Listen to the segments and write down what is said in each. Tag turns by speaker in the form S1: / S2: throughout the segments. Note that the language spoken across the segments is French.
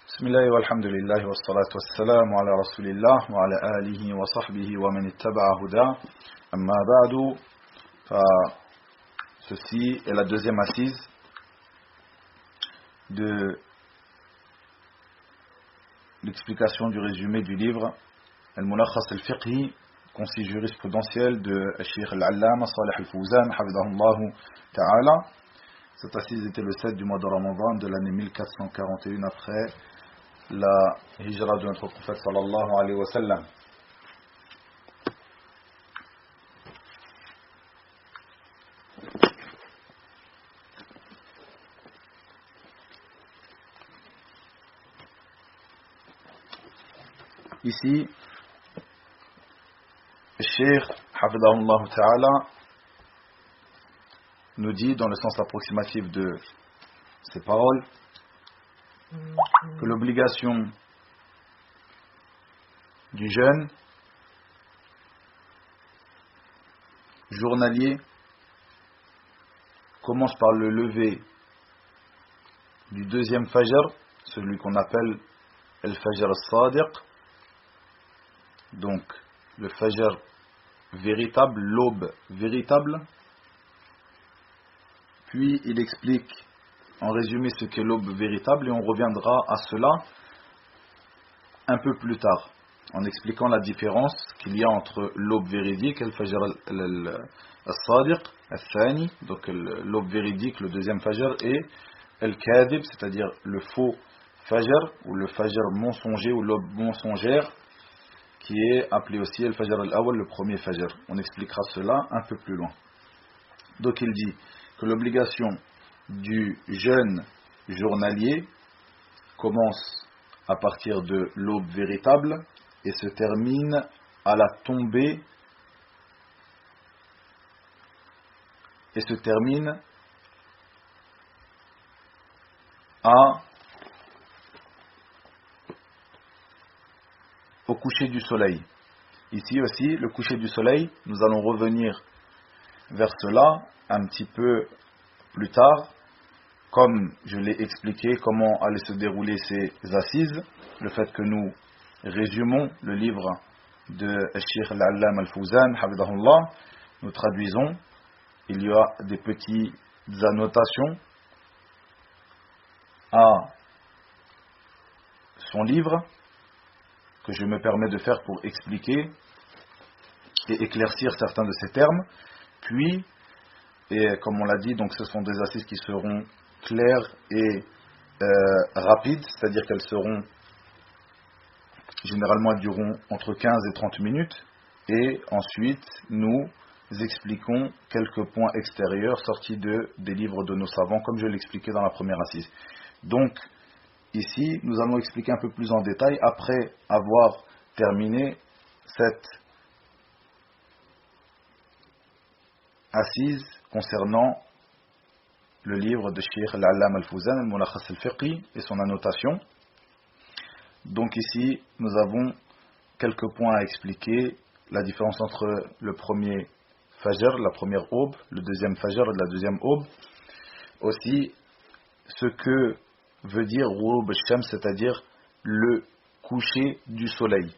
S1: بسم الله والحمد لله والصلاة والسلام على رسول الله وعلى آله وصحبه ومن اتبع هداه أما بعد. Ceci est la deuxième assise de l'explication du résumé du livre Al-Mulakhas al-Fiqhi, concis jurisprudentiel de Cheikh Al-Allama Salih Al-Fawzan Hafidahullahu Ta'ala. Cette assise était le 7 du mois de Ramadan de l'année 1441 après la hijra de notre prophète sallallahu alayhi wa sallam. Ici, le Cheikh Hafidahullah Ta'ala nous dit dans le sens approximatif de ces paroles que l'obligation du jeûne journalier commence par le lever du deuxième fajr, celui qu'on appelle el fajr al-sadiq, donc le fajr véritable, l'aube véritable. Puis il explique en résumé ce qu'est l'aube véritable et on reviendra à cela un peu plus tard en expliquant la différence qu'il y a entre l'aube véridique, al-fajr al-sadiq, al-thani, donc l'aube véridique, le deuxième fajr, et al-kadib, c'est-à-dire le faux fajr ou le fajr mensonger ou l'aube mensongère, qui est appelé aussi al-fajr al-awwal, le premier fajr. On expliquera cela un peu plus loin. Donc il dit que l'obligation du jeûne journalier commence à partir de l'aube véritable et se termine à la tombée et se termine au coucher du soleil. Ici aussi, le coucher du soleil, nous allons revenir vers cela un petit peu plus tard, comme je l'ai expliqué, comment allaient se dérouler ces assises, le fait que nous résumons le livre de Cheikh Al-Allama Al-Fawzan, Hafidahullah, nous traduisons, il y a des petites annotations à son livre que je me permets de faire pour expliquer et éclaircir certains de ces termes. Puis, et comme on l'a dit, donc ce sont des assises qui seront claires et rapides, c'est-à-dire qu'elles seront généralement, elles dureront entre 15 et 30 minutes, et ensuite nous expliquons quelques points extérieurs sortis des livres de nos savants, comme je l'expliquais dans la première assise. Donc ici, nous allons expliquer un peu plus en détail après avoir terminé cette assise concernant le livre de Cheikh Al-Allama Al-Fawzan, Al-Mulakhas al-Fiqhi et son annotation. Donc ici, nous avons quelques points à expliquer, la différence entre le premier fajr, la première aube, le deuxième fajr et la deuxième aube. Aussi, ce que veut dire Ghurub al-Shams, c'est-à-dire le coucher du soleil.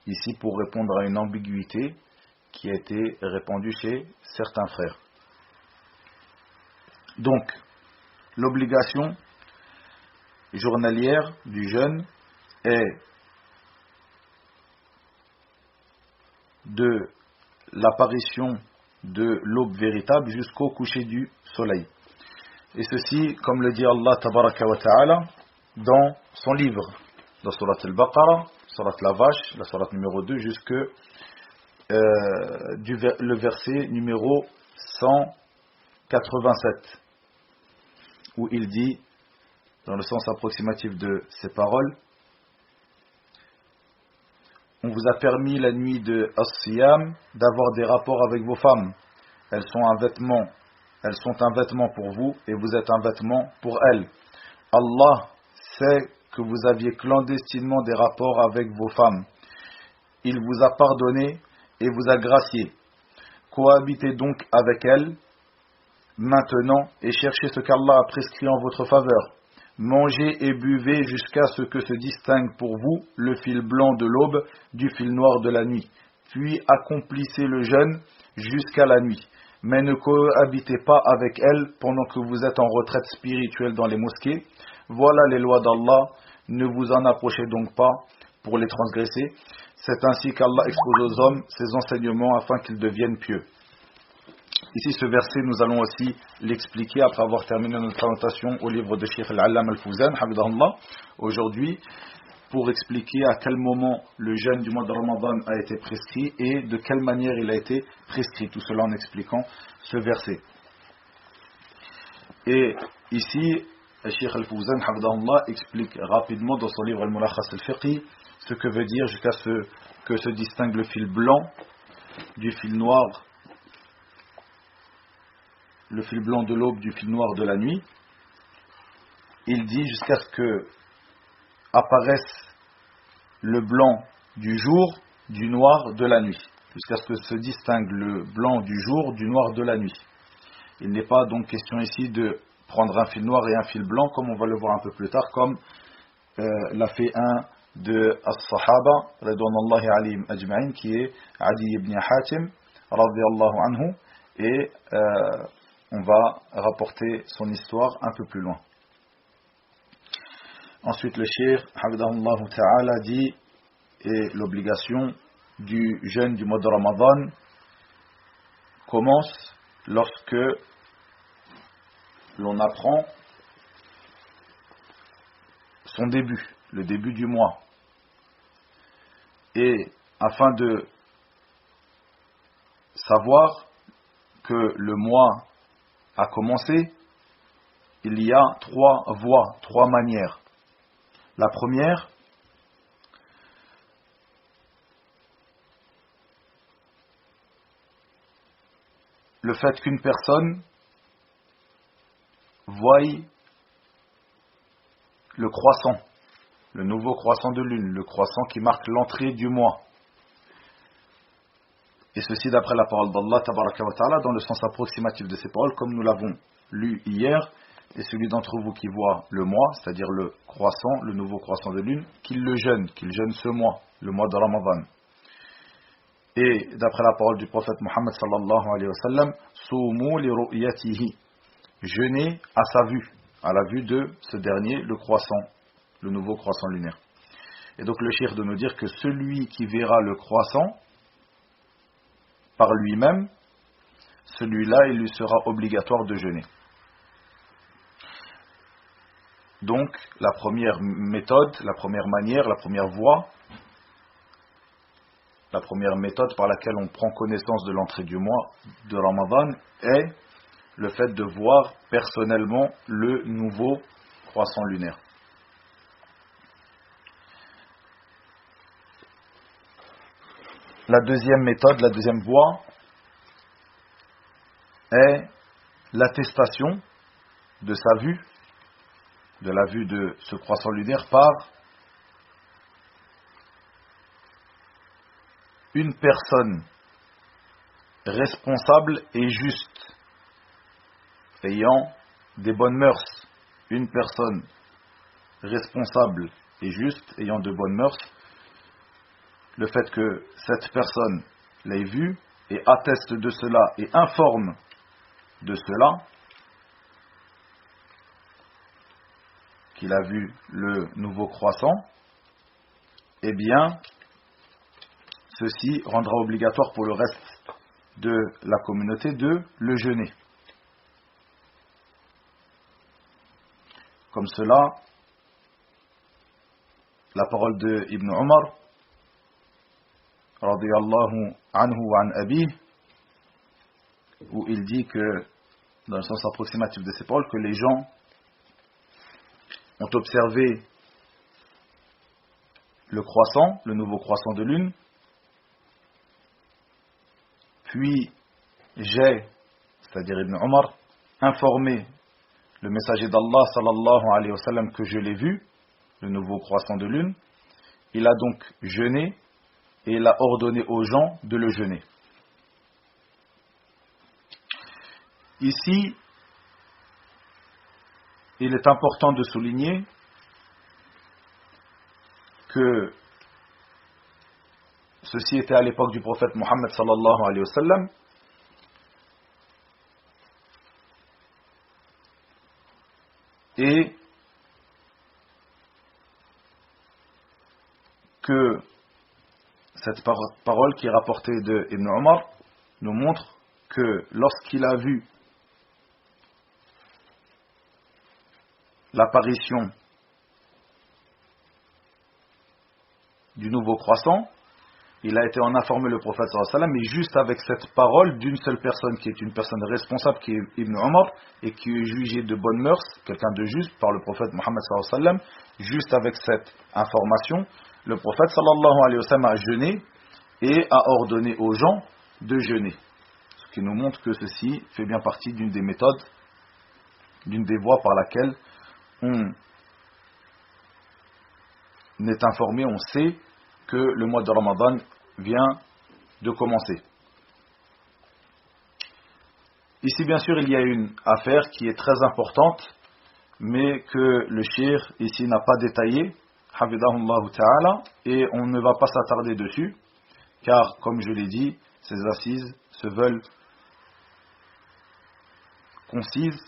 S1: Ici, pour répondre à une ambiguïté qui a été répandue chez certains frères. Donc, l'obligation journalière du jeûne est de l'apparition de l'aube véritable jusqu'au coucher du soleil. Et ceci, comme le dit Allah Tabaraka wa Ta'ala dans son livre, dans Surat Al-Baqarah, Surat la Vache, la Surat numéro 2, jusque le verset numéro 187, où il dit, dans le sens approximatif de ces paroles, on vous a permis la nuit de As-Siyam d'avoir des rapports avec vos femmes. Elles sont un vêtement pour vous et vous êtes un vêtement pour elles. Allah sait que vous aviez clandestinement des rapports avec vos femmes. Il vous a pardonné et vous a gracié. Cohabitez donc avec elles maintenant et cherchez ce qu'Allah a prescrit en votre faveur. Mangez et buvez jusqu'à ce que se distingue pour vous le fil blanc de l'aube du fil noir de la nuit. Puis accomplissez le jeûne jusqu'à la nuit. Mais ne cohabitez pas avec elle pendant que vous êtes en retraite spirituelle dans les mosquées. Voilà les lois d'Allah. Ne vous en approchez donc pas pour les transgresser. C'est ainsi qu'Allah expose aux hommes ses enseignements afin qu'ils deviennent pieux. Ici, ce verset, nous allons aussi l'expliquer après avoir terminé notre présentation au livre de Cheikh Al-Allam Al-Fawzan, Hafidahullah, aujourd'hui, pour expliquer à quel moment le jeûne du mois de Ramadan a été prescrit et de quelle manière il a été prescrit. Tout cela en expliquant ce verset. Et ici, Cheikh Al-Fawzan, Hafidahullah, explique rapidement dans son livre Al-Mulakhas Al-Fiqhi ce que veut dire jusqu'à ce que se distingue le fil blanc du fil noir, le fil blanc de l'aube du fil noir de la nuit. Il dit jusqu'à ce que apparaisse le blanc du jour du noir de la nuit, jusqu'à ce que se distingue le blanc du jour du noir de la nuit. Il n'est pas donc question ici de prendre un fil noir et un fil blanc comme on va le voir un peu plus tard, comme l'a fait un de as-sahaba radouanallahi alayhim ajma'in, qui est Adi ibn Hatim radiyallahu anhu, et on va rapporter son histoire un peu plus loin. Ensuite, le cheikh Hafidahullah Ta'ala dit, et l'obligation du jeûne du mois de Ramadan commence lorsque l'on apprend son début, le début du mois. Et afin de savoir que le mois a commencé, il y a trois voies, trois manières. La première, le fait qu'une personne voie le croissant, le nouveau croissant de lune, le croissant qui marque l'entrée du mois. Et ceci d'après la parole d'Allah tabaraka wa ta'ala, dans le sens approximatif de ces paroles, comme nous l'avons lu hier. Et celui d'entre vous qui voit le mois, c'est-à-dire le croissant, le nouveau croissant de lune, qu'il jeûne ce mois, le mois de Ramadan. Et d'après la parole du prophète Muhammad sallallahu alayhi wa sallam, Soumu li ru'yatihi, jeûnez à sa vue, à la vue de ce dernier, le croissant, le nouveau croissant lunaire. Et donc le cheikh de nous dire que celui qui verra le croissant par lui-même, celui-là, il lui sera obligatoire de jeûner. Donc, la première méthode, la première manière, la première voie, la première méthode par laquelle on prend connaissance de l'entrée du mois de Ramadan est le fait de voir personnellement le nouveau croissant lunaire. La deuxième méthode, la deuxième voie est l'attestation de sa vue, de la vue de ce croissant lunaire par une personne responsable et juste, ayant des bonnes mœurs. Une personne responsable et juste, ayant de bonnes mœurs, le fait que cette personne l'ait vu et atteste de cela et informe de cela, qu'il a vu le nouveau croissant, eh bien, ceci rendra obligatoire pour le reste de la communauté de le jeûner. Comme cela, la parole de Ibn Umar, radiyallahu anhu wa an abih, où il dit que, dans le sens approximatif de ces paroles, que les gens ont observé le croissant, le nouveau croissant de lune, puis j'ai, c'est-à-dire Ibn Umar, informé le messager d'Allah sallallahu alayhi wa sallam que je l'ai vu, le nouveau croissant de lune. Il a donc jeûné et il a ordonné aux gens de le jeûner. Ici, il est important de souligner que ceci était à l'époque du prophète Mohammed sallallahu alayhi wa sallam, et que cette parole qui est rapportée de Ibn Omar nous montre que lorsqu'il a vu l'apparition du nouveau croissant, il a été en informer le prophète sallallahu alayhi wa sallam, mais juste avec cette parole d'une seule personne qui est une personne responsable, qui est Ibn Omar, et qui est jugé de bonne mœurs, quelqu'un de juste par le prophète Mohammed sallallahu alayhi wa sallam. Juste avec cette information, le prophète sallallahu alayhi wa sallam a jeûné et a ordonné aux gens de jeûner. Ce qui nous montre que ceci fait bien partie d'une des méthodes, d'une des voies par laquelle on est informé, on sait que le mois de Ramadan vient de commencer. Ici, bien sûr, il y a une affaire qui est très importante, mais que le cheikh ici n'a pas détaillé, hafidahullah ta'ala, et on ne va pas s'attarder dessus, car, comme je l'ai dit, ces assises se veulent concises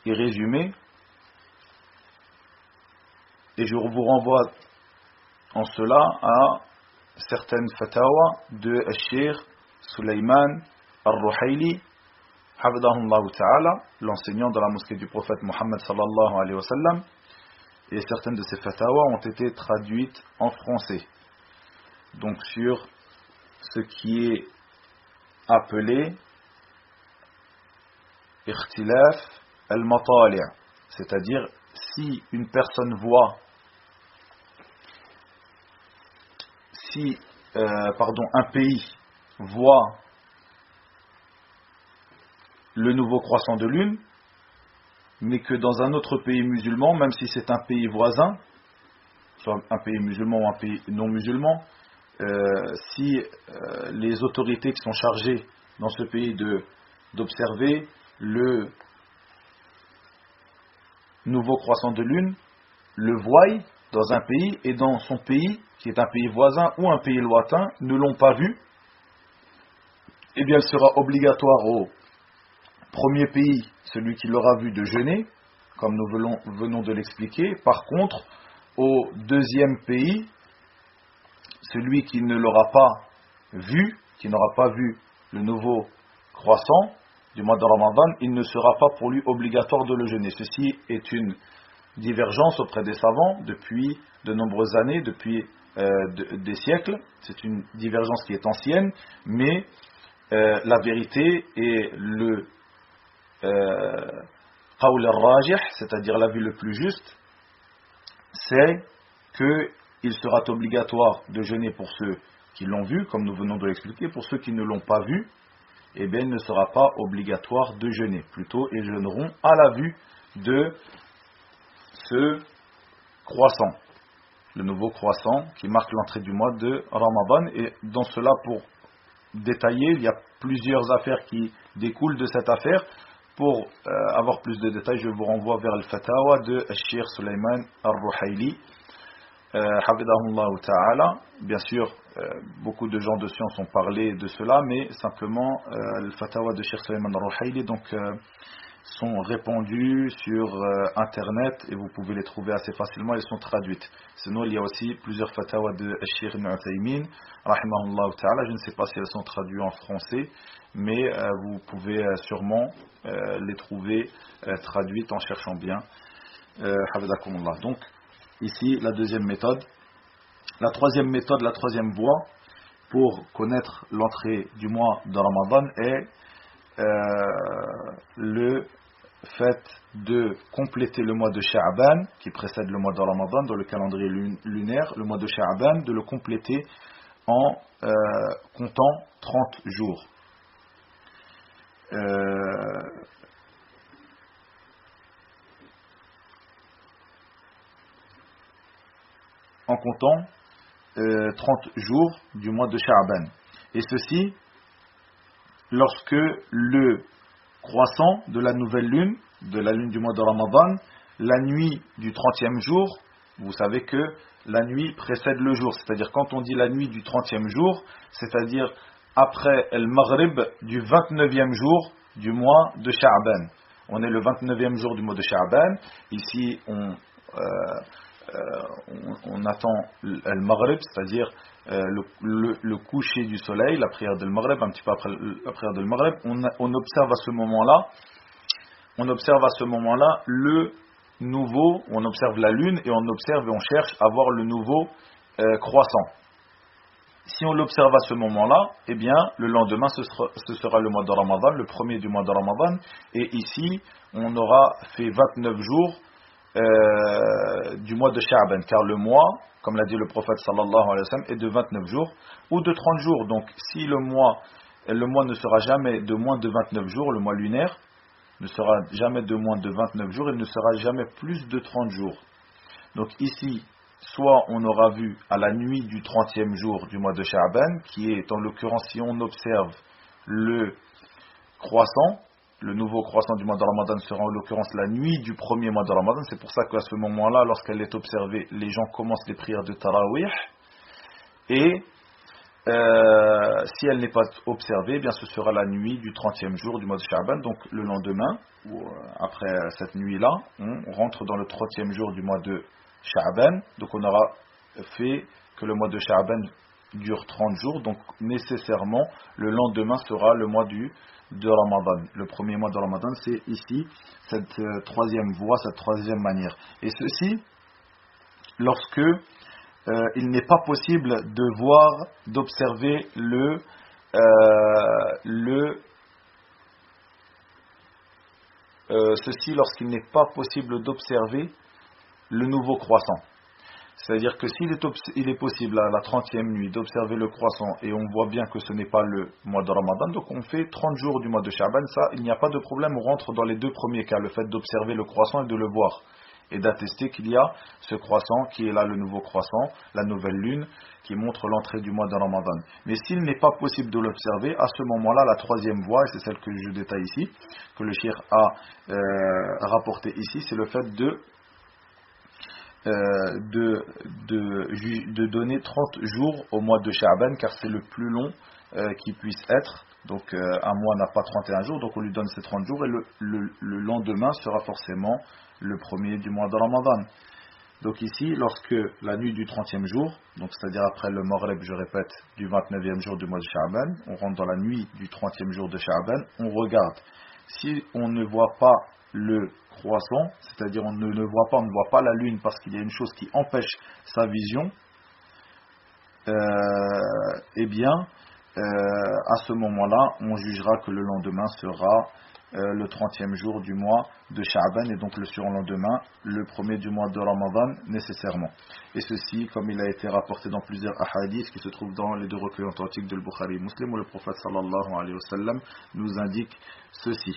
S1: et résumées, et je vous renvoie en cela à certaines fatawa de Cheikh Sulaiman al-Ruhaili, hafidahullah ta'ala, l'enseignant de la mosquée du prophète Mohammed sallallahu alayhi wa sallam, et certaines de ces fatawa ont été traduites en français. Donc sur ce qui est appelé ikhtilaf al-matali', c'est-à-dire si une personne voit, un pays voit le nouveau croissant de lune, mais que dans un autre pays musulman, même si c'est un pays voisin, soit un pays musulman ou un pays non musulman, si les autorités qui sont chargées dans ce pays d'observer le nouveau croissant de lune, le voient dans un pays, et dans son pays, qui est un pays voisin ou un pays lointain, ne l'ont pas vu, eh bien il sera obligatoire au premier pays, celui qui l'aura vu, de jeûner, comme nous venons de l'expliquer. Par contre, au deuxième pays, celui qui ne l'aura pas vu, qui n'aura pas vu le nouveau croissant du mois de Ramadan, il ne sera pas pour lui obligatoire de le jeûner. Ceci est une divergence auprès des savants depuis de nombreuses années, depuis des siècles. C'est une divergence qui est ancienne, mais la vérité est le qawl al-rajih, c'est-à-dire l'avis le plus juste, c'est qu'il sera obligatoire de jeûner pour ceux qui l'ont vu, comme nous venons de l'expliquer. Pour ceux qui ne l'ont pas vu, eh bien, il ne sera pas obligatoire de jeûner. Plutôt, ils jeûneront à la vue de ce croissant, le nouveau croissant qui marque l'entrée du mois de Ramadan. Et dans cela, pour détailler, il y a plusieurs affaires qui découlent de cette affaire. Pour avoir plus de détails, je vous renvoie vers le fatawa de Cheikh Sulaiman al-Ruhaili, hafidahullah ta'ala. Bien sûr, beaucoup de gens de science ont parlé de cela, mais simplement le fatawa de Cheikh Sulaiman al-Ruhaili sont répandus sur internet, et vous pouvez les trouver assez facilement, elles sont traduites. Sinon, il y a aussi plusieurs fatawa de Cheikh Ibn Uthaymin, rahimahullah ta'ala. Je ne sais pas si elles sont traduites en français, mais vous pouvez sûrement les trouver traduites en cherchant bien. Hafizakumullah. Donc, ici, la deuxième méthode. La troisième méthode, la troisième voie pour connaître l'entrée du mois de Ramadan est le fait de compléter le mois de Sha'ban, qui précède le mois de Ramadan dans le calendrier lunaire, le mois de Sha'ban, de le compléter en comptant 30 jours. En comptant 30 jours du mois de Sha'ban. Et ceci, lorsque le croissant de la nouvelle lune, de la lune du mois de Ramadan, la nuit du 30e jour, vous savez que la nuit précède le jour. C'est-à-dire quand on dit la nuit du 30e jour, c'est-à-dire après le Maghrib du 29e jour du mois de Sha'ban. On est le 29e jour du mois de Sha'ban. Ici, on attend le Maghrib, c'est-à-dire le coucher du soleil, la prière de Maghrib, un petit peu après la prière de Maghrib. On observe à ce moment-là, le nouveau, on observe la lune et on observe et on cherche à voir le nouveau croissant. Si on l'observe à ce moment-là, eh bien, le lendemain, ce sera le mois de Ramadan, le premier du mois de Ramadan. Et ici, on aura fait 29 jours du mois de Sha'ban. Car le mois, comme l'a dit le prophète sallallahu alayhi wa sallam, est de 29 jours ou de 30 jours. Donc, si le mois ne sera jamais de moins de 29 jours, le mois lunaire ne sera jamais de moins de 29 jours, il ne sera jamais plus de 30 jours. Donc ici, soit on aura vu à la nuit du 30e jour du mois de Sha'ban, qui est en l'occurrence, si on observe le croissant, le nouveau croissant du mois de Ramadan sera en l'occurrence la nuit du premier mois de Ramadan. C'est pour ça qu'à ce moment-là, lorsqu'elle est observée, les gens commencent les prières de Tarawih. Et si elle n'est pas observée, eh bien ce sera la nuit du 30e jour du mois de Sha'ban. Donc le lendemain, ou après cette nuit-là, on rentre dans le 30e jour du mois de Sha'ban. Donc on aura fait que le mois de Sha'ban dure 30 jours. Donc nécessairement, le lendemain sera le mois de Ramadan. Le premier mois de Ramadan, c'est ici, cette troisième voie, cette troisième manière. Et ceci, lorsque il n'est pas possible de voir, d'observer ceci lorsqu'il n'est pas possible d'observer le nouveau croissant. C'est-à-dire que s'il est possible à la 30e nuit d'observer le croissant et on voit bien que ce n'est pas le mois de Ramadan, donc on fait 30 jours du mois de Sha'ban, ça, il n'y a pas de problème, on rentre dans les deux premiers cas, le fait d'observer le croissant et de le voir. Et d'attester qu'il y a ce croissant qui est là, le nouveau croissant, la nouvelle lune, qui montre l'entrée du mois de Ramadan. Mais s'il n'est pas possible de l'observer, à ce moment-là, la troisième voie, et c'est celle que je détaille ici, que le cheikh a rapporté ici, c'est le fait de donner 30 jours au mois de Sha'ban, car c'est le plus long qui puisse être. Donc un mois n'a pas 31 jours, donc on lui donne ces 30 jours, et le lendemain sera forcément le premier du mois de Ramadan. Donc ici, lorsque la nuit du 30e jour, donc c'est-à-dire après le Maghrib, je répète, du 29e jour du mois de Sha'ban, on rentre dans la nuit du 30e jour de Sha'ban, on regarde. Si on ne voit pas le croissant, c'est-à-dire on ne voit pas la lune parce qu'il y a une chose qui empêche sa vision, eh bien, à ce moment-là, on jugera que le lendemain sera le 30e jour du mois de Sha'ban et donc le surlendemain, le premier du mois de Ramadan nécessairement. Et ceci, comme il a été rapporté dans plusieurs ahadiths qui se trouvent dans les deux recueils authentiques de Bukhari et Muslim, où le prophète sallallahu alayhi wa sallam nous indique ceci.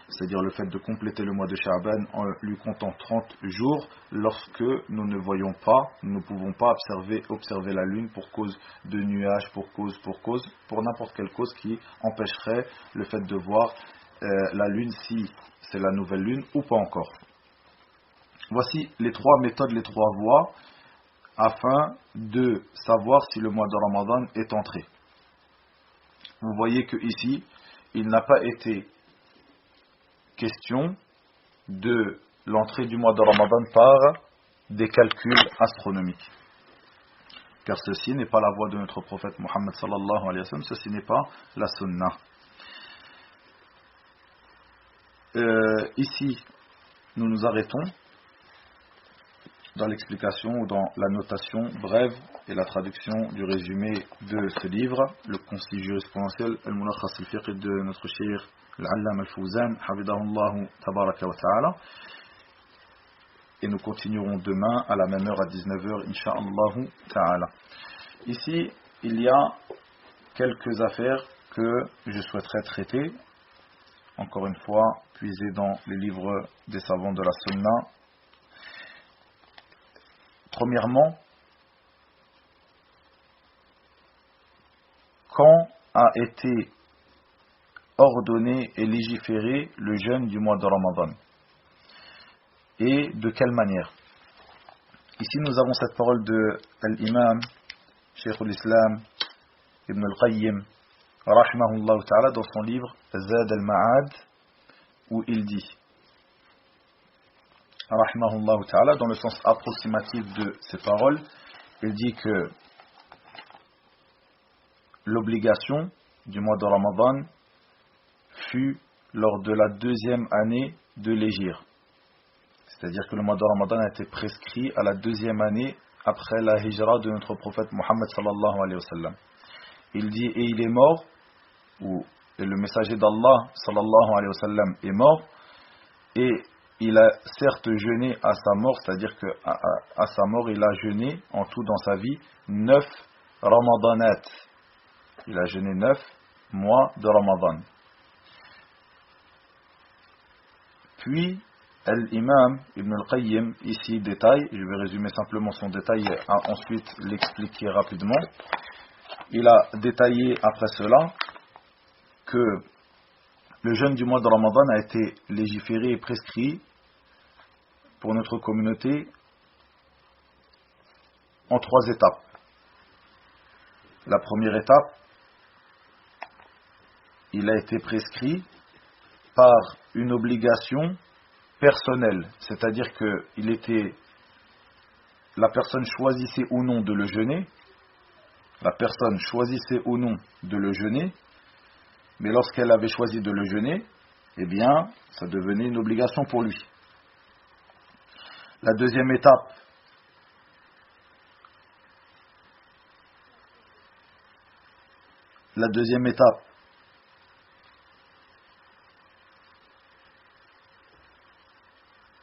S1: C'est-à-dire le fait de compléter le mois de Sha'ban en lui comptant 30 jours lorsque nous ne voyons pas, nous ne pouvons pas observer la lune pour cause de nuages, pour n'importe quelle cause qui empêcherait le fait de voir la lune si c'est la nouvelle lune ou pas encore. Voici les trois méthodes, les trois voies afin de savoir si le mois de Ramadan est entré. Vous voyez que ici, il n'a pas été question de l'entrée du mois de Ramadan par des calculs astronomiques. Car ceci n'est pas la voie de notre prophète Mohammed sallallahu alayhi wa sallam, ceci n'est pas la sunna. Ici, nous nous arrêtons dans l'explication ou dans la notation brève et la traduction du résumé de ce livre, le Concile jurisprudentiel Al-Mulakhas al-Fiqh de notre cheikh Al-Allam al-Fawzan, Hafidahullah Tabaraka wa Ta'ala. Et nous continuerons demain à la même heure à 19h, Inch'Allah Ta'ala. Ici, il y a quelques affaires que je souhaiterais traiter. Encore une fois, puiser dans les livres des savants de la Sunna. Premièrement, quand a été ordonné et légiféré le jeûne du mois de Ramadan? Et de quelle manière? Ici nous avons cette parole de l'imam Cheikh al-Islam Ibn al-Qayyim rahimahullah ta'ala dans son livre Zad al-Ma'ad, où il dit rahimahullah ta'ala, dans le sens approximatif de ces paroles, il dit que l'obligation du mois de Ramadan fut lors de la 2e année de l'hégire. C'est-à-dire que le mois de Ramadan a été prescrit à la 2e année après la hijra de notre prophète Mohammed sallallahu alayhi wa sallam. Il dit, et il est mort, et le messager d'Allah sallallahu alayhi wa sallam est mort, et il a certes jeûné à sa mort, c'est-à-dire qu'à sa mort il a jeûné en tout dans sa vie 9 Ramadanat. Il a jeûné 9 mois de Ramadan. Puis l'imam Ibn al-Qayyim ici détaille, je vais résumer simplement son détail et ensuite l'expliquer rapidement. Il a détaillé après cela que le jeûne du mois de Ramadan a été légiféré et prescrit pour notre communauté en 3 étapes. La première étape, il a été prescrit par une obligation personnelle, c'est-à-dire que la personne choisissait ou non de le jeûner, mais lorsqu'elle avait choisi de le jeûner, eh bien, ça devenait une obligation pour lui. La deuxième étape,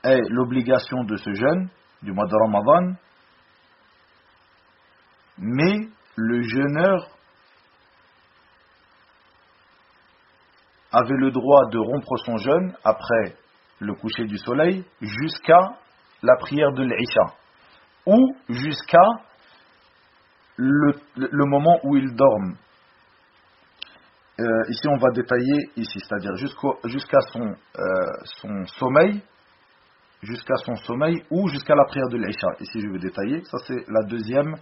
S1: est l'obligation de ce jeûne du mois de Ramadan, mais le jeûneur avait le droit de rompre son jeûne après le coucher du soleil jusqu'à la prière de l'Isha, ou jusqu'à le moment où il dorme. Ici on va détailler, c'est-à-dire jusqu'à son sommeil, ou jusqu'à la prière de l'Isha. Ici je vais détailler, ça c'est la deuxième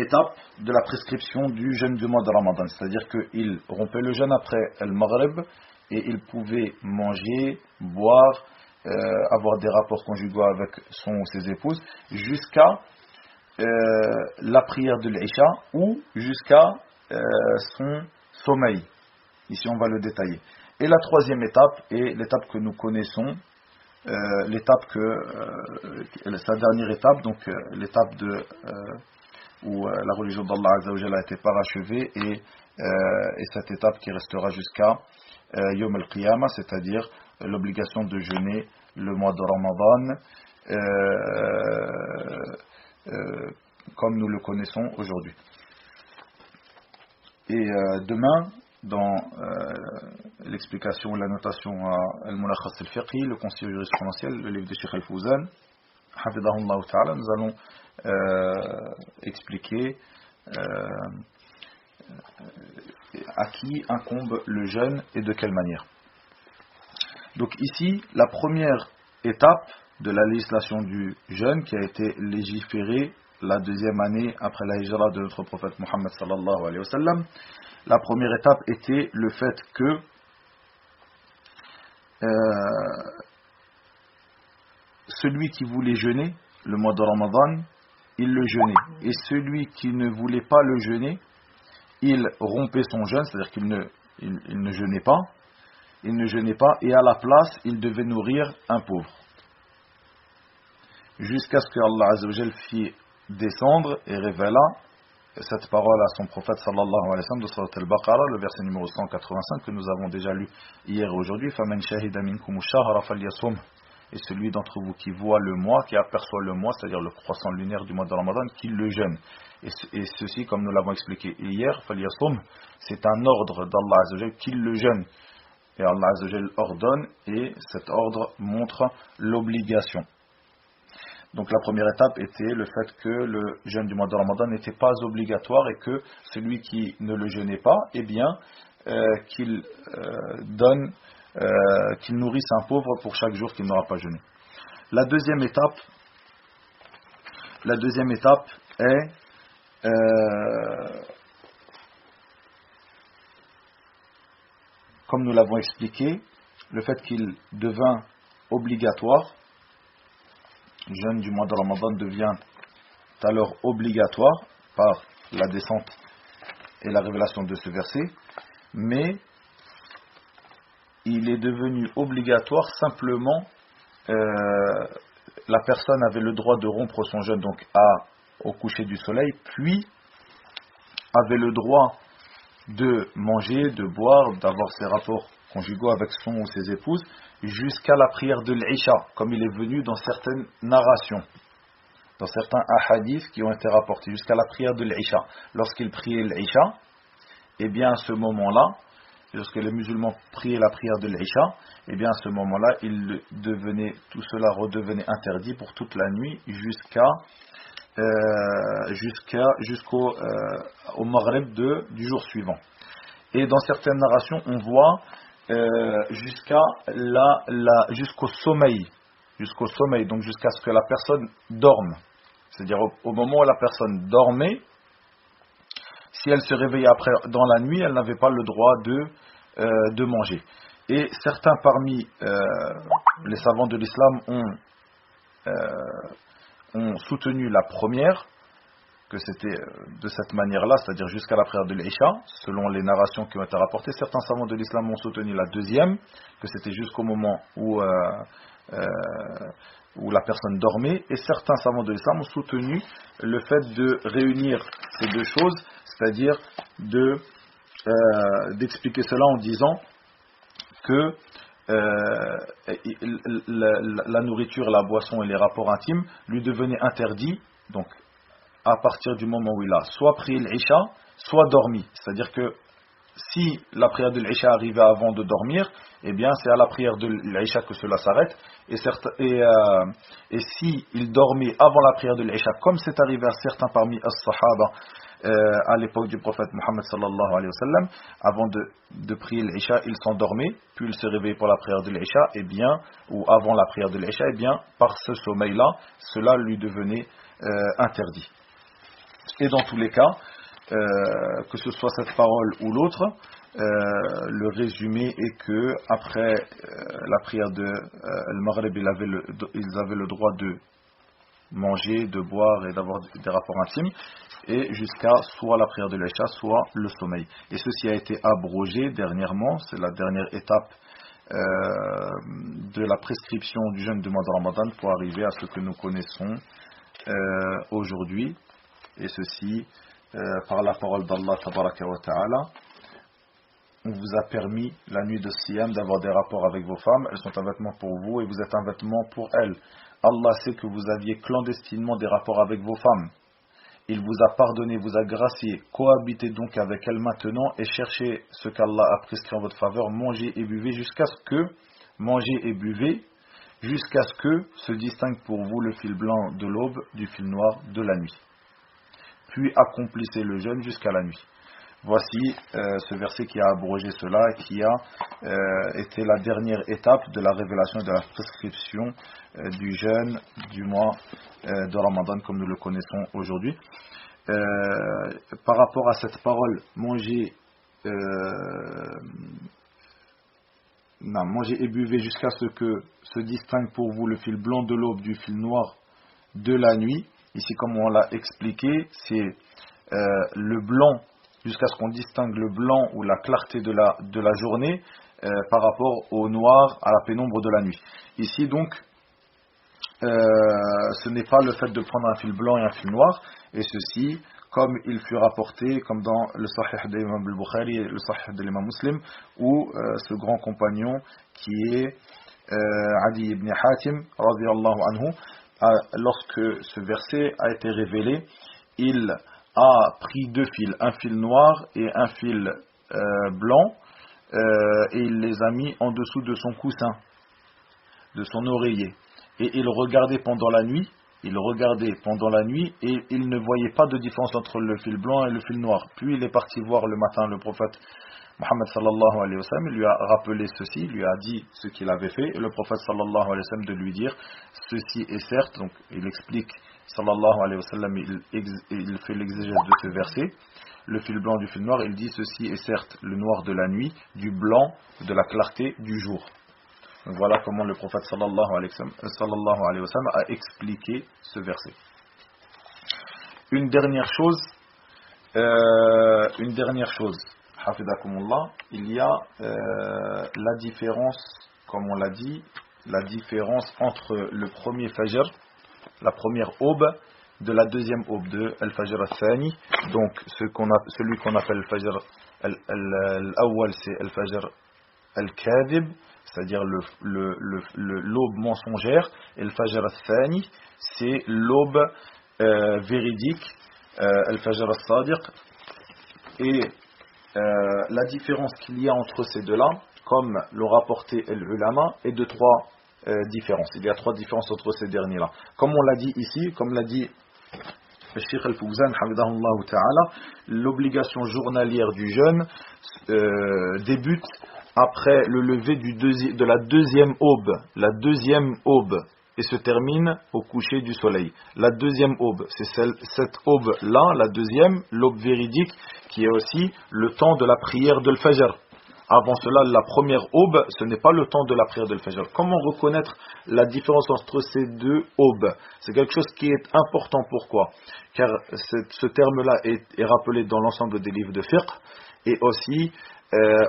S1: étape de la prescription du jeûne du mois de Ramadan, c'est-à-dire qu'il rompait le jeûne après le Maghrib et il pouvait manger, boire, avoir des rapports conjugaux avec son ou ses épouses jusqu'à la prière de l'Isha ou jusqu'à son sommeil. Ici on va le détailler. Et la troisième étape est l'étape que nous connaissons, sa dernière étape, donc l'étape où la religion d'Allah Azza wa Jalla a été parachevée, et cette étape qui restera jusqu'à Yom al-Qiyamah, c'est-à-dire l'obligation de jeûner le mois de Ramadan comme nous le connaissons aujourd'hui. Et demain, dans l'explication, la notation à Al-Mulakhas al-Fiqhi, le conseil jurisprudentiel, le livre de Cheikh Al-Fawzan, Hafidahullah Ta'ala, nous allons expliquer à qui incombe le jeûne et de quelle manière. Donc ici, la première étape de la législation du jeûne qui a été légiférée la 2e année après la hijra de notre prophète Mohammed sallallahu alayhi wa sallam, la première étape était le fait que celui qui voulait jeûner le mois de Ramadan, il le jeûnait, et celui qui ne voulait pas le jeûner, il rompait son jeûne, c'est-à-dire qu'il ne jeûnait pas, et à la place il devait nourrir un pauvre, jusqu'à ce que Allah Azza wa Jal fit descendre et révéla cette parole à son prophète sallallahu alayhi wa sallam de Surat al-Baqarah, le verset numéro 185 que nous avons déjà lu hier et aujourd'hui. فَمَنْ شَهِدَ مِنْكُمُ الشَّهْرَ فَلْيَصُمْهُ. Et celui d'entre vous qui voit le mois, qui aperçoit le mois, c'est-à-dire le croissant lunaire du mois de Ramadan, qu'il le jeûne. Et ceci, comme nous l'avons expliqué hier, فَلْيَصُمْهُ, c'est un ordre d'Allah Azza wa Jal qu'il le jeûne. Et Allah Azza wa Jal ordonne, et cet ordre montre l'obligation. Donc la première étape était le fait que le jeûne du mois de Ramadan n'était pas obligatoire et que celui qui ne le jeûnait pas, eh bien, qu'il qu'il nourrisse un pauvre pour chaque jour qu'il n'aura pas jeûné. La deuxième étape est comme nous l'avons expliqué, le fait qu'il devint obligatoire, le jeûne du mois de Ramadan devient alors obligatoire par la descente et la révélation de ce verset, mais il est devenu obligatoire simplement, la personne avait le droit de rompre son jeûne donc au coucher du soleil, puis avait le droit de manger, de boire, d'avoir ses rapports conjugaux avec son ou ses épouses jusqu'à la prière de l'Isha, comme il est venu dans certaines narrations, dans certains hadiths qui ont été rapportés, jusqu'à la prière de l'Isha. Lorsqu'il priait l'Isha, et bien à ce moment-là, lorsque les musulmans priaient la prière de l'Isha, et bien à ce moment-là, tout cela redevenait interdit pour toute la nuit jusqu'au au Maghreb du jour suivant. Et dans certaines narrations, on voit jusqu'au sommeil, donc jusqu'à ce que la personne dorme. C'est-à-dire au moment où la personne dormait, si elle se réveillait après dans la nuit, elle n'avait pas le droit de manger. Et certains parmi les savants de l'islam ont soutenu la première, que c'était de cette manière-là, c'est-à-dire jusqu'à la prière de l'Isha, selon les narrations qui ont été rapportées. Certains savants de l'islam ont soutenu la deuxième, que c'était jusqu'au moment où la personne dormait, et certains savants de l'islam ont soutenu le fait de réunir ces deux choses, c'est-à-dire d'expliquer cela en disant que la nourriture, la boisson et les rapports intimes lui devenaient interdits, donc à partir du moment où il a soit prié l'Isha, soit dormi. C'est-à-dire que si la prière de l'Isha arrivait avant de dormir, eh bien c'est à la prière de l'Isha que cela s'arrête. Et si il dormait avant la prière de l'Isha, comme c'est arrivé à certains parmi as-Sahaba à l'époque du prophète Mohammed sallallahu alayhi wa sallam, avant de prier l'Isha, il s'endormait, puis il se réveillait pour la prière de l'Isha, ou avant la prière de l'Isha, par ce sommeil-là, cela lui devenait interdit. Et dans tous les cas, que ce soit cette parole ou l'autre, le résumé est que après la prière de Al-Maghrib, ils avaient le droit de manger, de boire et d'avoir des rapports intimes, et jusqu'à soit la prière de l'Isha, soit le sommeil. Et ceci a été abrogé dernièrement, c'est la dernière étape de la prescription du jeûne du mois de Ramadan pour arriver à ce que nous connaissons aujourd'hui, et ceci par la parole d'Allah tabaraka wa ta'ala. On vous a permis la nuit de Siyam d'avoir des rapports avec vos femmes, elles sont un vêtement pour vous et vous êtes un vêtement pour elles. Allah sait que vous aviez clandestinement des rapports avec vos femmes. Il vous a pardonné, vous a gracié. Cohabitez donc avec elles maintenant et cherchez ce qu'Allah a prescrit en votre faveur. Mangez et buvez jusqu'à ce que se distingue pour vous le fil blanc de l'aube du fil noir de la nuit. Puis accomplissez le jeûne jusqu'à la nuit. Voici ce verset qui a abrogé cela et qui a été la dernière étape de la révélation et de la prescription du jeûne du mois de Ramadan comme nous le connaissons aujourd'hui. Par rapport à cette parole, mangez et buvez jusqu'à ce que se distingue pour vous le fil blanc de l'aube du fil noir de la nuit. Ici, comme on l'a expliqué, c'est le blanc, jusqu'à ce qu'on distingue le blanc ou la clarté de la journée par rapport au noir, à la pénombre de la nuit. Ici donc, ce n'est pas le fait de prendre un fil blanc et un fil noir, et ceci, comme il fut rapporté, comme dans le Sahih de l'imam al-Bukhari et le Sahih de l'imam Muslim, où ce grand compagnon qui est Adi ibn Hatim, radiyallahu anhu, lorsque ce verset a été révélé, il a pris deux fils, un fil noir et un fil blanc, et il les a mis en dessous de son coussin, de son oreiller. Et il regardait pendant la nuit, il regardait pendant la nuit et il ne voyait pas de différence entre le fil blanc et le fil noir. Puis il est parti voir le matin le prophète Mohammed sallallahu alayhi wa sallam, il lui a rappelé ceci, il lui a dit ce qu'il avait fait, et le prophète sallallahu alayhi wa sallam de lui dire ceci est certes, donc il explique sallallahu alayhi wa sallam, il fait l'exégèse de ce verset, le fil blanc du fil noir, il dit ceci est certes le noir de la nuit, du blanc de la clarté du jour. Donc voilà comment le prophète sallallahu alayhi wa sallam a expliqué ce verset. Une dernière chose, Hafidakumullah, il y a la différence, comme on l'a dit, la différence entre le premier fajr, la première aube, de la deuxième aube de al-fajr al-thani, donc celui qu'on appelle al-fajr al-awwal, c'est al-fajr al-kadhib, c'est-à-dire l'aube mensongère, et al-fajr al-thani, c'est l'aube véridique, al-fajr al-sadiq. Et la différence qu'il y a entre ces deux-là, comme l'ont rapporté l'ulama, est de trois différences. Il y a trois différences entre ces derniers-là. Comme on l'a dit ici, comme l'a dit le Cheikh Al-Fawzan, hamidahullah ta'ala, l'obligation journalière du jeûne débute après le lever de la deuxième aube. La deuxième aube. Et se termine au coucher du soleil. La deuxième aube, c'est cette aube-là, la deuxième, l'aube véridique, qui est aussi le temps de la prière de l'Fajr. Avant cela, la première aube, ce n'est pas le temps de la prière de l'Fajr. Comment reconnaître la différence entre ces deux aubes? C'est quelque chose qui est important. Pourquoi? Car ce terme-là est rappelé dans l'ensemble des livres de fiqh, et aussi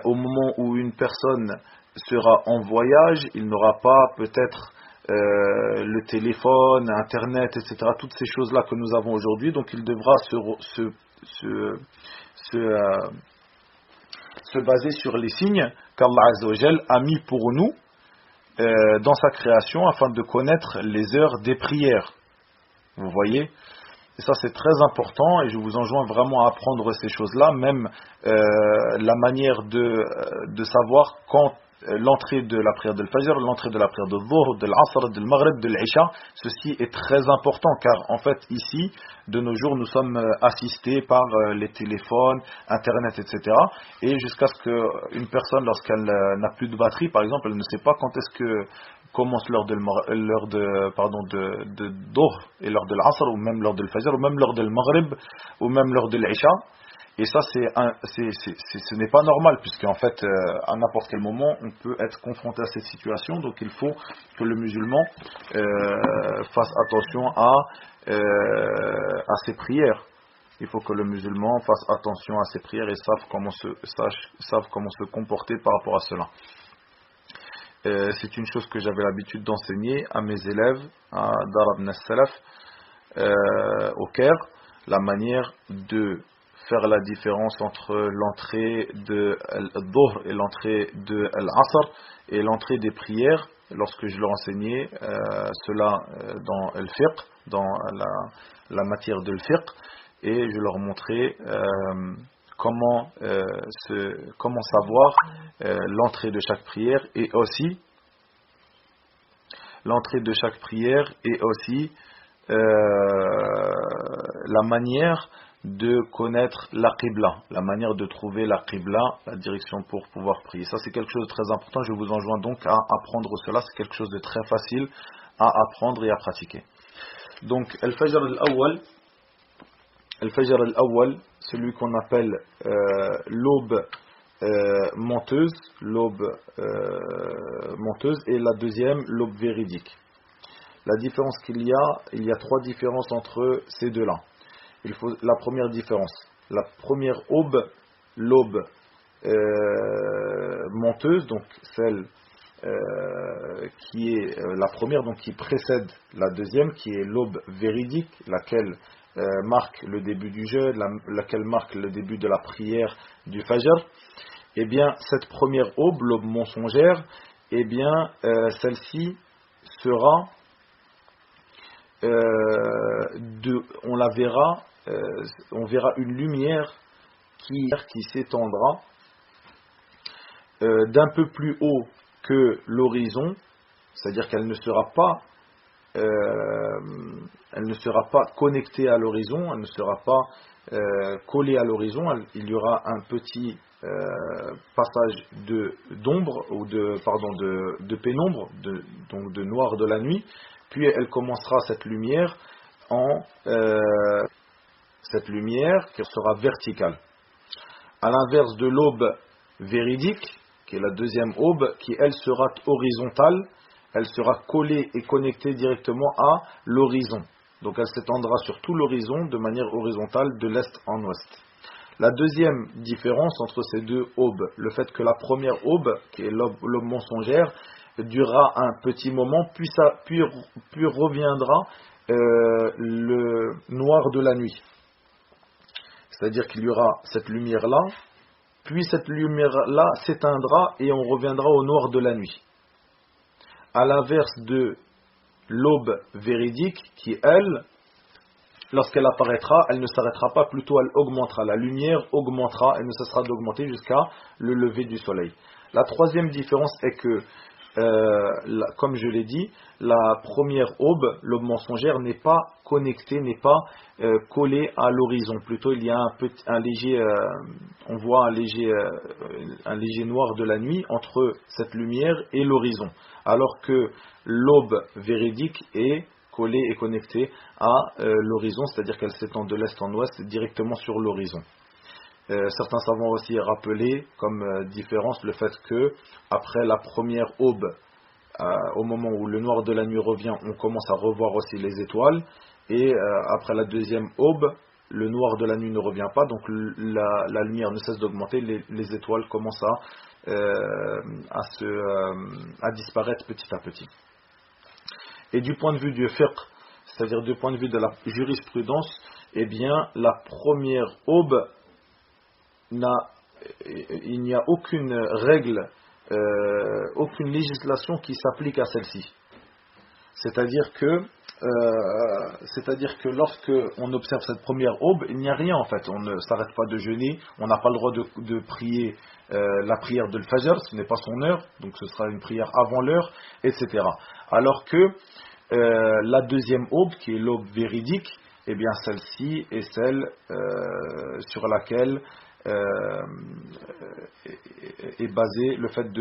S1: au moment où une personne sera en voyage, il n'aura pas peut-être le téléphone, Internet, etc., toutes ces choses-là que nous avons aujourd'hui, donc il devra se baser sur les signes qu'Allah Azza wa Jal a mis pour nous dans sa création afin de connaître les heures des prières. Vous voyez? Et ça c'est très important et je vous enjoins vraiment à apprendre ces choses-là, même la manière de savoir quand l'entrée de la prière de l'Fajr, l'entrée de la prière de Dhuhr, de l'Asr, de l'Maghrib, de l'Isha, ceci est très important car en fait ici, de nos jours, nous sommes assistés par les téléphones, Internet, etc. Et jusqu'à ce qu'une personne, lorsqu'elle n'a plus de batterie, par exemple, elle ne sait pas quand est-ce que commence l'heure de Dhuhr et l'heure de l'Asr, ou même l'heure de l'Fajr, ou même l'heure de l'Maghrib, ou même l'heure de l'Isha. Et ça, ce n'est pas normal, puisqu'en fait, à n'importe quel moment, on peut être confronté à cette situation. Donc, il faut que le musulman fasse attention à ses prières. Il faut que le musulman fasse attention à ses prières et sache comment se comporter par rapport à cela. C'est une chose que j'avais l'habitude d'enseigner à mes élèves à Dar Ibn Salaf au Caire, la manière de faire la différence entre l'entrée de Dhuhr et l'entrée de l'Asr et l'entrée des prières lorsque je leur enseignais cela dans le fiqh, dans la matière de le fiqh, et je leur montrais comment savoir l'entrée de chaque prière et aussi la manière de connaître la Qibla, la manière de trouver la Qibla, la direction pour pouvoir prier. Ça c'est quelque chose de très important, je vous enjoins donc à apprendre cela, c'est quelque chose de très facile à apprendre et à pratiquer. Donc Al-Fajr al-Awwal, celui qu'on appelle l'aube menteuse, et la deuxième, l'aube véridique. La différence il y a trois différences entre ces deux-là. La première différence, la première aube, l'aube menteuse, donc celle qui est la première, donc qui précède la deuxième, qui est l'aube véridique, laquelle marque le début du jeûne, laquelle marque le début de la prière du Fajr. Eh bien, cette première aube, l'aube mensongère, eh bien, celle-ci sera, on verra une lumière qui s'étendra d'un peu plus haut que l'horizon, c'est-à-dire qu'elle ne sera pas elle ne sera pas connectée à l'horizon, elle ne sera pas collée à l'horizon, il y aura un petit passage d'ombre ou de pénombre, donc de noir de la nuit, puis elle commencera cette lumière cette lumière qui sera verticale. À l'inverse de l'aube véridique, qui est la deuxième aube, qui elle sera horizontale, elle sera collée et connectée directement à l'horizon. Donc elle s'étendra sur tout l'horizon de manière horizontale de l'est en ouest. La deuxième différence entre ces deux aubes, le fait que la première aube, qui est l'aube mensongère, durera un petit moment, puis reviendra le noir de la nuit. C'est-à-dire qu'il y aura cette lumière-là, puis cette lumière-là s'éteindra et on reviendra au noir de la nuit. À l'inverse de l'aube véridique, qui elle, lorsqu'elle apparaîtra, elle ne s'arrêtera pas, plutôt elle augmentera. La lumière augmentera, elle ne cessera d'augmenter jusqu'à le lever du soleil. La troisième différence est que, comme je l'ai dit, la première aube, l'aube mensongère, n'est pas connectée, n'est pas collée à l'horizon. Plutôt, il y a un léger, on voit un léger noir de la nuit entre cette lumière et l'horizon. Alors que l'aube véridique est collée et connectée à l'horizon, c'est-à-dire qu'elle s'étend de l'est en ouest directement sur l'horizon. Certains savants ont aussi rappelé comme différence le fait que après la première aube, au moment où le noir de la nuit revient, on commence à revoir aussi les étoiles, et après la deuxième aube, le noir de la nuit ne revient pas, donc la lumière ne cesse d'augmenter, les étoiles commencent à disparaître petit à petit. Et du point de vue du fiqh, c'est-à-dire du point de vue de la jurisprudence, eh bien la première aube, il n'y a aucune règle, aucune législation qui s'applique à celle-ci. C'est-à-dire que lorsque on observe cette première aube, il n'y a rien en fait. On ne s'arrête pas de jeûner, on n'a pas le droit de prier la prière de l'Fajr, ce n'est pas son heure, donc ce sera une prière avant l'heure, etc. Alors que la deuxième aube, qui est l'aube véridique, eh bien celle-ci est celle sur laquelle est basé le fait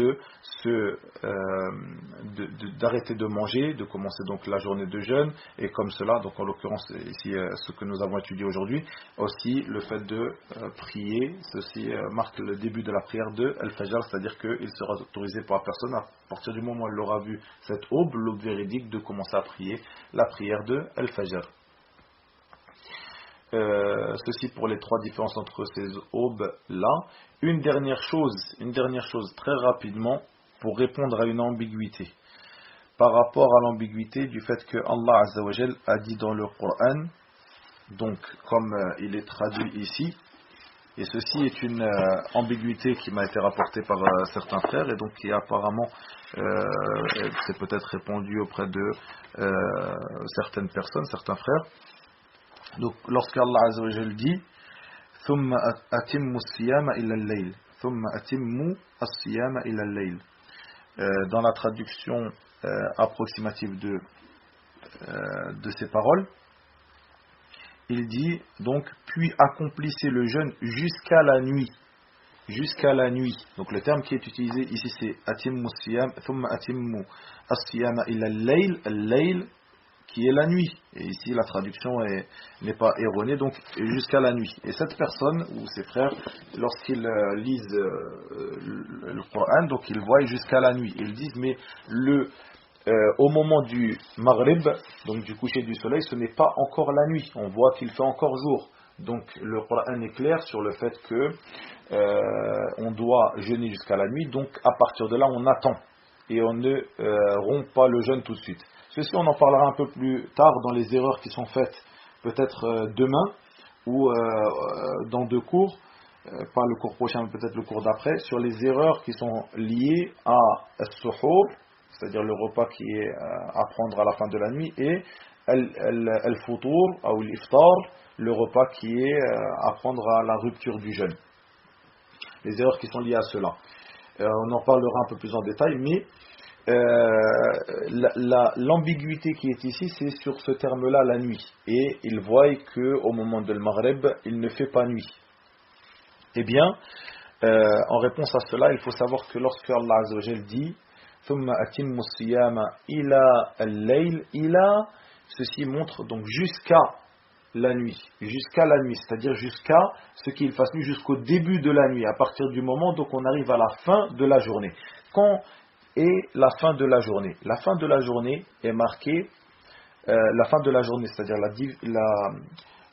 S1: d'arrêter de manger, de commencer donc la journée de jeûne, et comme cela, donc en l'occurrence ici ce que nous avons étudié aujourd'hui, aussi le fait de prier, ceci marque le début de la prière de Al-Fajr, c'est-à-dire qu'il sera autorisé par la personne à partir du moment où elle aura vu cette aube véridique, de commencer à prier la prière de Al-Fajr. Ceci pour les trois différences entre ces aubes-là. Une dernière chose très rapidement pour répondre à une ambiguïté. Par rapport à l'ambiguïté du fait que Allah Azza wa Jal a dit dans le Coran, donc comme il est traduit ici, et ceci est une ambiguïté qui m'a été rapportée par certains frères et donc qui apparemment s'est peut-être répandue auprès de certaines personnes, certains frères. Donc, lorsqu'Allah Azza wa Jal dit ثُمَّ أَتِمُّ الصِّيَامَ إِلَى اللَّيْلِ ثُمَّ أَتِمُّ الصِّيَامَ إِلَى اللَّيْلِ, dans la traduction approximative de ces paroles, il dit donc puis accomplissez le jeûne jusqu'à la nuit. Jusqu'à la nuit. Donc le terme qui est utilisé ici c'est أَتِمُّ الصِّيَامَ ثُمَّ أَتِمُّ الصِّيَامَ إِلَى اللَّيْلِ, al-layl qui est la nuit. Et ici, la traduction n'est pas erronée, donc jusqu'à la nuit. Et cette personne, ou ses frères, lorsqu'ils lisent le Coran, donc ils voient jusqu'à la nuit. Ils disent, mais au moment du Maghrib, donc du coucher du soleil, ce n'est pas encore la nuit. On voit qu'il fait encore jour. Donc le Coran est clair sur le fait que on doit jeûner jusqu'à la nuit. Donc à partir de là, on attend. Et on ne rompt pas le jeûne tout de suite. Ceci, on en parlera un peu plus tard dans les erreurs qui sont faites peut-être demain ou dans deux cours, pas le cours prochain mais peut-être le cours d'après, sur les erreurs qui sont liées à as-suhour, c'est-à-dire le repas qui est à prendre à la fin de la nuit, et al-futur ou l'iftar, le repas qui est à prendre à la rupture du jeûne. Les erreurs qui sont liées à cela. On en parlera un peu plus en détail, mais l'ambiguïté qui est ici, c'est sur ce terme-là, la nuit. Et il voit qu'au moment de Maghreb, il ne fait pas nuit. Eh bien, en réponse à cela, il faut savoir que lorsque Allah Azza wa Jal dit ثُمَّ أَتِمُّ الصِّيَامَ إِلَى اللَّيْلِ إِلَى, ceci montre donc jusqu'à la nuit, c'est-à-dire jusqu'à ce qu'il fasse nuit, jusqu'au début de la nuit, à partir du moment donc on arrive à la fin de la journée. Quand est la fin de la journée? La fin de la journée est marquée, la fin de la journée, c'est-à-dire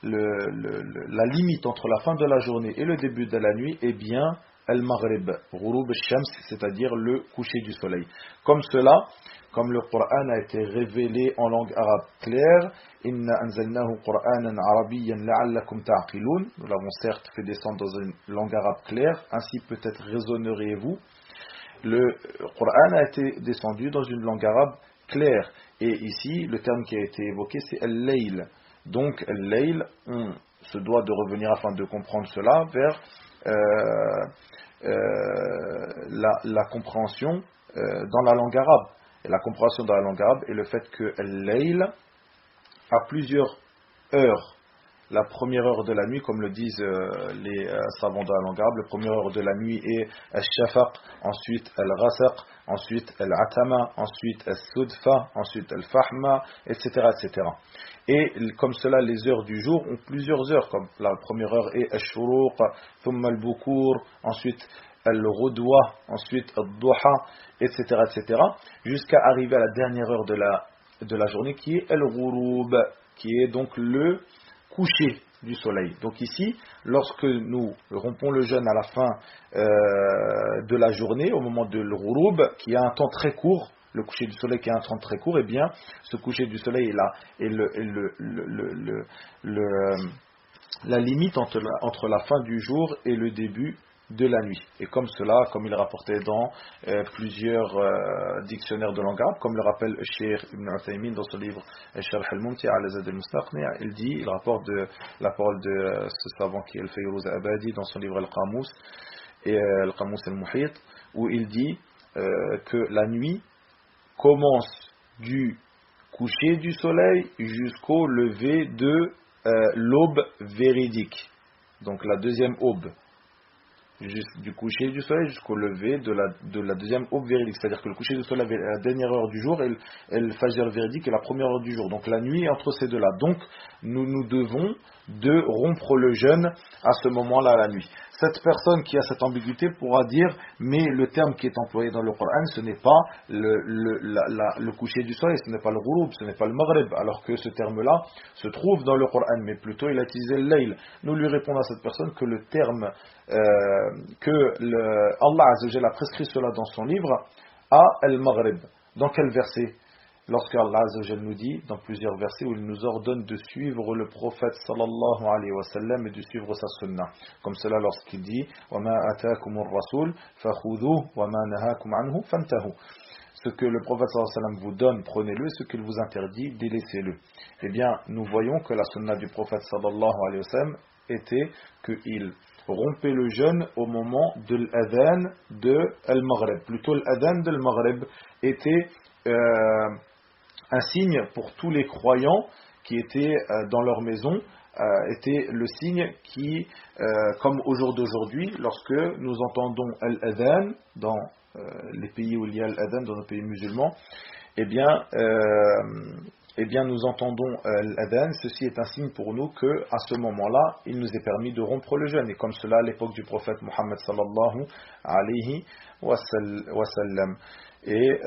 S1: la limite entre la fin de la journée et le début de la nuit est bien al-maghrib, ghurub al-shams, c'est-à-dire le coucher du soleil. Comme cela, comme le Coran a été révélé en langue arabe claire, inna anzalnahu qur'anan arabiyyan la'allakum ta'qilun, nous l'avons certes fait descendre dans une langue arabe claire, ainsi peut-être raisonneriez-vous. Le Coran a été descendu dans une langue arabe claire, et ici le terme qui a été évoqué c'est al-layl. Donc al-layl, on se doit de revenir afin de comprendre cela vers la compréhension dans la langue arabe. Et la compréhension dans la langue arabe est le fait que al-layl a plusieurs heures. La première heure de la nuit, comme le disent les savants de la langue arabe, la première heure de la nuit est al-shafaq, ensuite al-ghasaq, ensuite al-atama, ensuite al-sudfa, ensuite al-fahma, etc., etc. Et comme cela, les heures du jour ont plusieurs heures, comme la première heure est al-shuruq, thumma al-bukur, ensuite al-ghudwa, ensuite al-duha, etc., etc., jusqu'à arriver à la dernière heure de la journée qui est al-ghurub, qui est donc le coucher du soleil. Donc ici, lorsque nous rompons le jeûne à la fin de la journée, au moment de l'ghurub, qui a un temps très court, le coucher du soleil qui a un temps très court, eh bien, ce coucher du soleil est là, et la limite entre la fin du jour et le début de la nuit. Et comme cela, comme il est rapporté dans plusieurs dictionnaires de langue arabe, comme le rappelle Cheikh Ibn Uthaymin dans son livre Sharh al-Mumti' ala Zad al-Mustaqni', il rapporte la parole de ce savant qui est Al-Fayruz Abadi dans son livre Al-Qamus et Al-Qamus al-Muhit, où il dit que la nuit commence du coucher du soleil jusqu'au lever de l'aube véridique. Donc la deuxième aube, du coucher du soleil jusqu'au lever de la deuxième aube véridique. C'est-à-dire que le coucher du soleil est la dernière heure du jour et le fajr véridique est la première heure du jour. Donc la nuit est entre ces deux-là. Donc nous devons de rompre le jeûne à ce moment-là, la nuit. Cette personne qui a cette ambiguïté pourra dire, mais le terme qui est employé dans le Coran, ce n'est pas le coucher du soleil, ce n'est pas le ghurub, ce n'est pas le maghrib, alors que ce terme-là se trouve dans le Coran, mais plutôt il a utilisé le layl. Nous lui répondons à cette personne que le terme Allah Azza wa Jalla a prescrit cela dans son livre à al-maghrib. Dans quel verset? Lorsque Allah Azza wa Jalla nous dit dans plusieurs versets où il nous ordonne de suivre le prophète sallallahu alayhi wa sallam et de suivre sa sunna, comme cela lorsqu'il dit وَمَا أَتَاكُمُ الرَّسُولُ فَخُذُوهُ وَمَا نَهَاكُمْ عَنْهُ فَانْتَهُوا. Ce que le prophète sallallahu alayhi wa sallam vous donne, prenez-le, ce qu'il vous interdit, délaissez-le. Eh bien, nous voyons que la sunna du prophète sallallahu alayhi wa sallam était qu'il rompait le jeûne au moment de l'adhan de al-maghrib. Plutôt l'adhan de al-maghrib était un signe pour tous les croyants qui étaient dans leur maison, était le signe qui, comme au jour d'aujourd'hui, lorsque nous entendons al-adhan dans les pays où il y a al-adhan, dans nos pays musulmans, eh bien nous entendons l'adhan, ceci est un signe pour nous que à ce moment-là, il nous est permis de rompre le jeûne, et comme cela à l'époque du prophète Mohammed sallallahu alayhi wa sallam. Et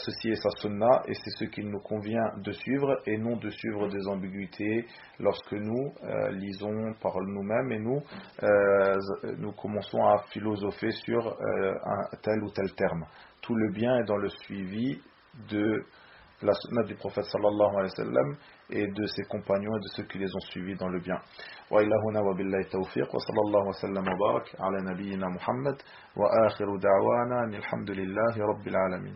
S1: ceci est sa sunna, et c'est ce qu'il nous convient de suivre, et non de suivre des ambiguïtés lorsque nous lisons par nous-mêmes et nous commençons à philosopher sur un tel ou tel terme. Tout le bien est dans le suivi de la sunna du prophète sallallahu alayhi wa sallam et de ses compagnons et de ceux qui les ont suivis dans le bien. Wa ilahuna wa billahi tawfiq wa sallallahu wa sallam wa barak ala nabiyyina Muhammad wa akhiru da'wana alhamdulillahi rabbil alamin.